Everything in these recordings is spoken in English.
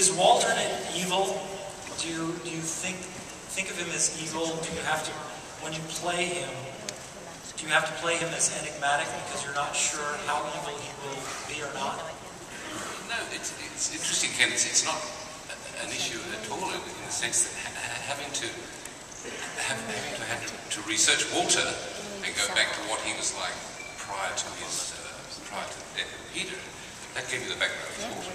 Is Walter evil? Do you think of him as evil? Do you have to, when you play him, do you have to play him as enigmatic because you're not sure how evil he will be or not? No, it's interesting, Ken. It's not an issue at all in the sense that having to research Walter and go back to what he was like prior to the death of Peter, that gave you the background for Walter.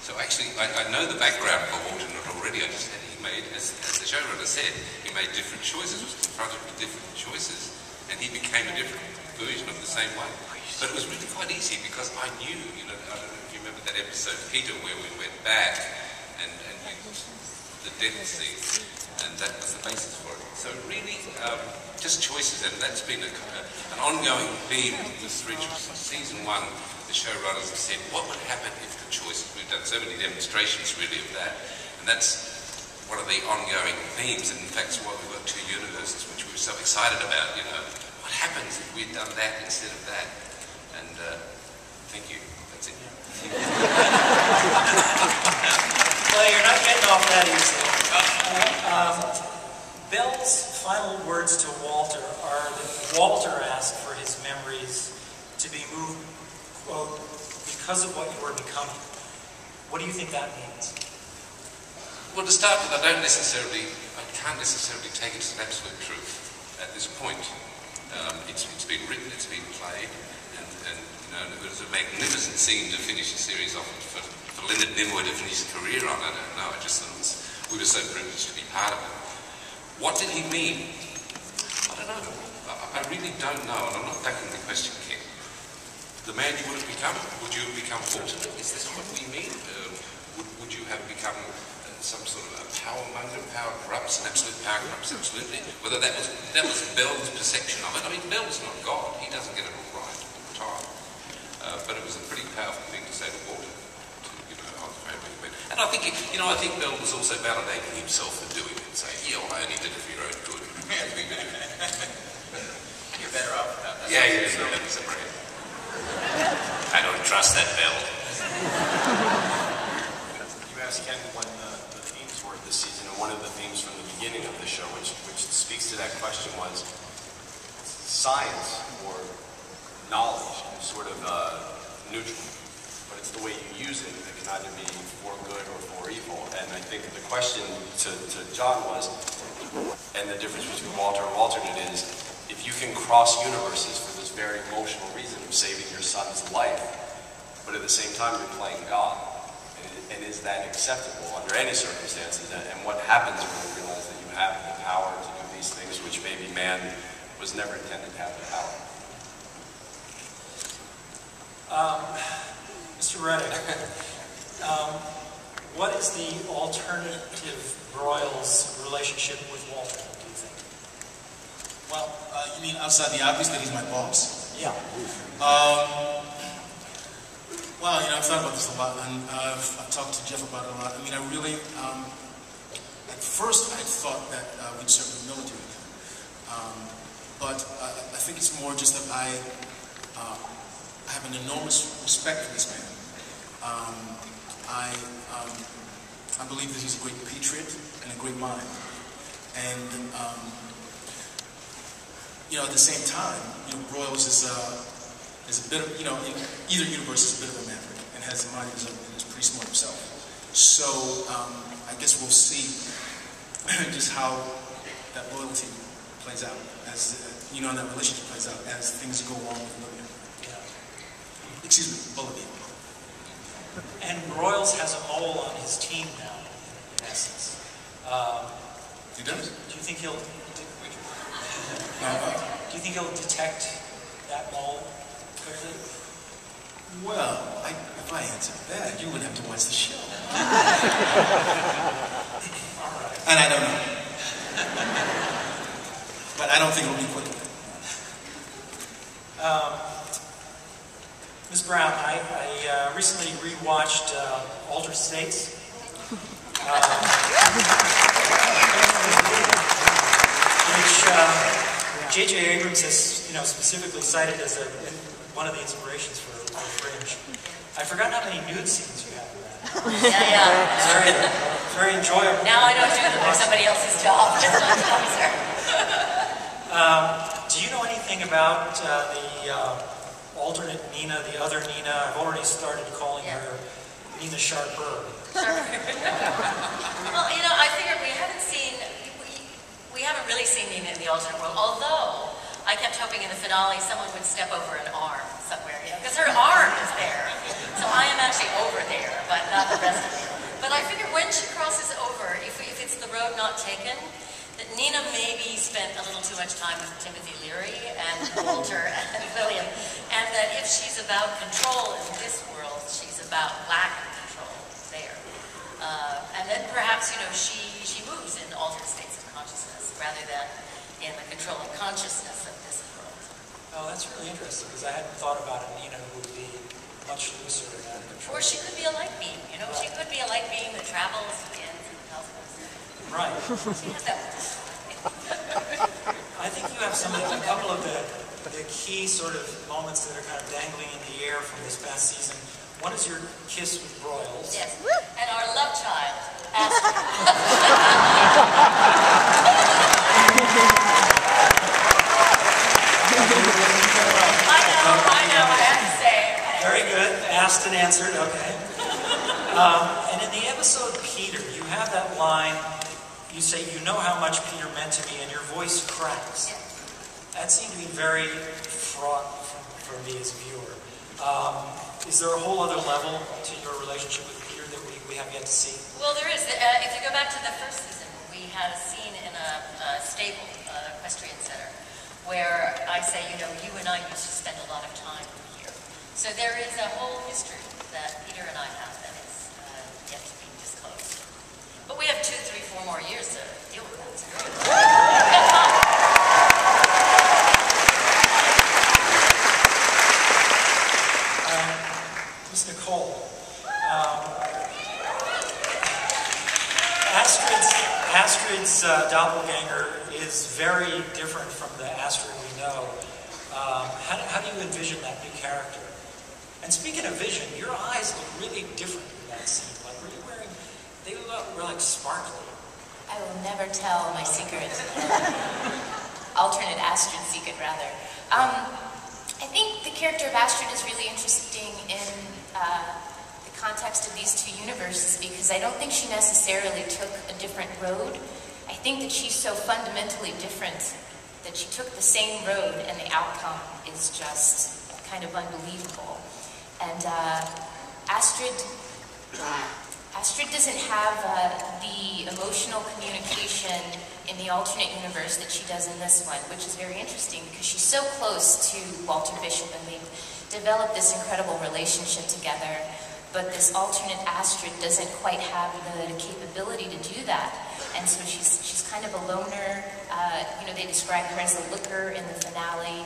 So actually, I know the background for Walter already. I just had he made, as the showrunner said, he made different choices, was confronted with different choices, and he became a different version of the same one. But it was really quite easy because I knew, I don't know if you remember that episode, Peter, where we went back and the death scene, and that was the basis for it. So really, just choices, and that's been an ongoing theme with Fringe. Season 1, the showrunners have said, what would happen if the choices, we've done so many demonstrations really of that, and that's one of the ongoing themes, and in fact it's why we've got 2 universes, which we were so excited about, what happens if we'd done that instead of that? And thank you, that's it. Well, you're not getting off that easily. Belle's final words to Walter are that Walter asked for his memories to be moved, quote, because of what you were becoming. What do you think that means? Well, to start with, I can't necessarily take it as an absolute truth at this point. It's been written, it's been played, and it was a magnificent scene to finish the series off for Leonard Nimoy to finish his career on. I don't know, I just thought we were so privileged to be part of it. What did he mean? I don't know. I really don't know, and I'm not ducking the question, Ken. The man you would have become, would you have become Walter? Is this what we mean? Would you have become some sort of a power monger, power corrupts, and absolute power corrupts, absolutely. Whether that was Belle's perception of it. I mean, Belle's not God. He doesn't get it all right all the time. But it was a pretty powerful thing to say to Walter. And I think, I think Belle was also validating himself for doing it, saying, yeah, well, I only did it for your own good. You're better off without that. Yeah, that's a brand. I don't trust that Belle. You asked Ken what the themes were this season, and one of the themes from the beginning of the show, which speaks to that question, was science or knowledge is sort of neutral, but it's the way you use it that can either be for good or for evil. And I think the question to John was, and the difference between Walter and alternate is, if you can cross universes for this very emotional reason of saving your son's life, but at the same time you're playing God, and is that acceptable under any circumstances? And what happens when you realize that you have the power to do these things, which maybe man was never intended to have the power? Mr. Reddick, what is the alternative Broyles relationship with Walter, do you think? Well, you mean outside the obvious that he's my boss? Yeah. Well, I've thought about this a lot, and I've talked to Jeff about it a lot. I mean, I really, at first I thought that we'd serve in the military. But I think it's more just that I have an enormous respect for this man. I believe that he's a great patriot and a great mind. And, at the same time, Broyles is a bit of, in either universe is a bit of a maverick and has a mind that is pretty smart himself. So, I guess we'll see just how that loyalty plays out, as, and that relationship plays out as things go along with Olivia. Yeah. Excuse me, Olivia. And Broyles has a mole on his team now, in essence. He does? Do you think he'll detect that mole quickly? Well, if I answered that, you would have to watch the show. All right. And I don't know. But I don't think it'll be quick. Ms. Brown, I recently rewatched Altered States. Which J.J. Abrams has, specifically cited as one of the inspirations for Fringe. I've forgotten how many nude scenes you have in that. It's very enjoyable. Now I don't do them. They're somebody else's job. It's my job, sir. Do you know anything about the alternate Nina, the other Nina? I've already started calling her Nina Sharper. Sure. Well, you know, I figured we haven't really seen Nina in the alternate world, although I kept hoping in the finale someone would step over an arm somewhere, because her arm is there. So I am actually over there, but not the rest of it. But I figured when she crosses over, if it's the road not taken, that Nina maybe spent a little too much time with Timothy Leary and Walter and William, and that if she's about control in this world, she's about lack of control there. And then perhaps, you know, she moves in altered states of consciousness rather than in the controlling consciousness of this world. Oh, that's really interesting, because I hadn't thought about it. Nina would be much looser and out of control. Or she could be a light beam, you know, she could be a light beam that travels in the cosmos. Right. She has that. I think you have a couple of the key sort of moments that are kind of dangling in the air from this past season. One is your kiss with Broyles. Yes, and our love child, Astrid. I know, I have to say. Very good. Asked and answered, okay. And in the episode Peter, you have that line, you say, "You know how much Peter meant to me," and your voice cracks. That seemed to be very fraught for me as a viewer. Is there a whole other level to your relationship with Peter that we have yet to see? Well, there is. If you go back to the first season, we had a scene in a stable, equestrian center, where I say, you know, you and I used to spend a lot of time here. So there is a whole history that Peter and I have that is yet to be disclosed. But we have 2, 3, 4 more years to deal with that. So we've got time. Miss Nicole, Astrid's doppelganger is very different from the Astrid we know. How do you envision that new character? And speaking of vision, your eyes look really different in that scene. Like, were you wearing? They were like sparkly. I will never tell my secret. Alternate Astrid secret, rather. I think the character of Astrid is really interesting in the context of these two universes, because I don't think she necessarily took a different road. I think that she's so fundamentally different that she took the same road and the outcome is just kind of unbelievable. And Astrid doesn't have the emotional communication in the alternate universe that she does in this one, which is very interesting because she's so close to Walter Bishop and they've developed this incredible relationship together. But this alternate Astrid doesn't quite have the capability to do that. And so she's kind of a loner. You know, they describe her as a looker in the finale.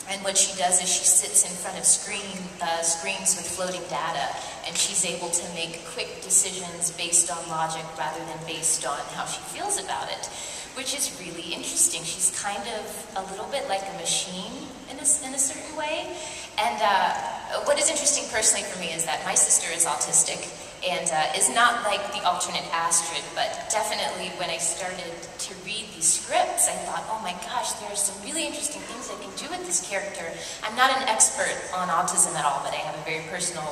And what she does is she sits in front of screens with floating data, and she's able to make quick decisions based on logic rather than based on how she feels about it, which is really interesting. She's kind of a little bit like a machine in a certain way. And what is interesting personally for me is that my sister is autistic and is not like the alternate Astrid, but definitely when I started to read these scripts, I thought, oh my gosh, there are some really interesting things I can do with this character. I'm not an expert on autism at all, but I have a very personal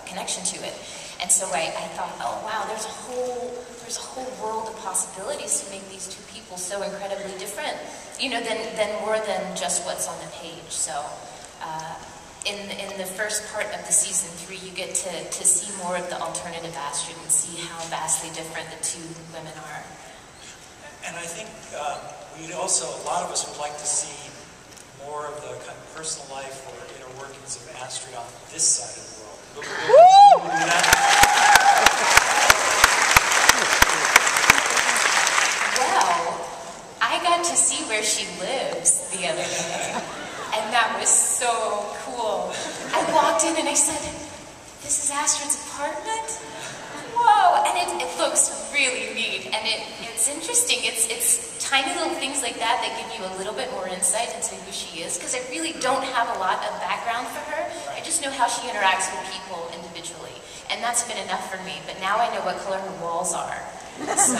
connection to it. And so I thought, oh wow, there's a whole world of possibilities to make these two people so incredibly different, you know, than more than just what's on the page. So in the first part of the season 3, you get to see more of the alternative Astrid and see how vastly different the two women are. And I think a lot of us would like to see more of the kind of personal life or inner workings of Astrid on this side of the world. Will we do that? Well, I got to see where she lives the other day, and that was so cool. I walked in and I said, "This is Astrid's apartment?" Whoa, and it looks really neat, and it's interesting. It's tiny little things like that that give you a little bit more insight into who she is, because I really don't have a lot of background for her. I just know how she interacts with people individually. and that's been enough for me. But now I know what color her walls are. So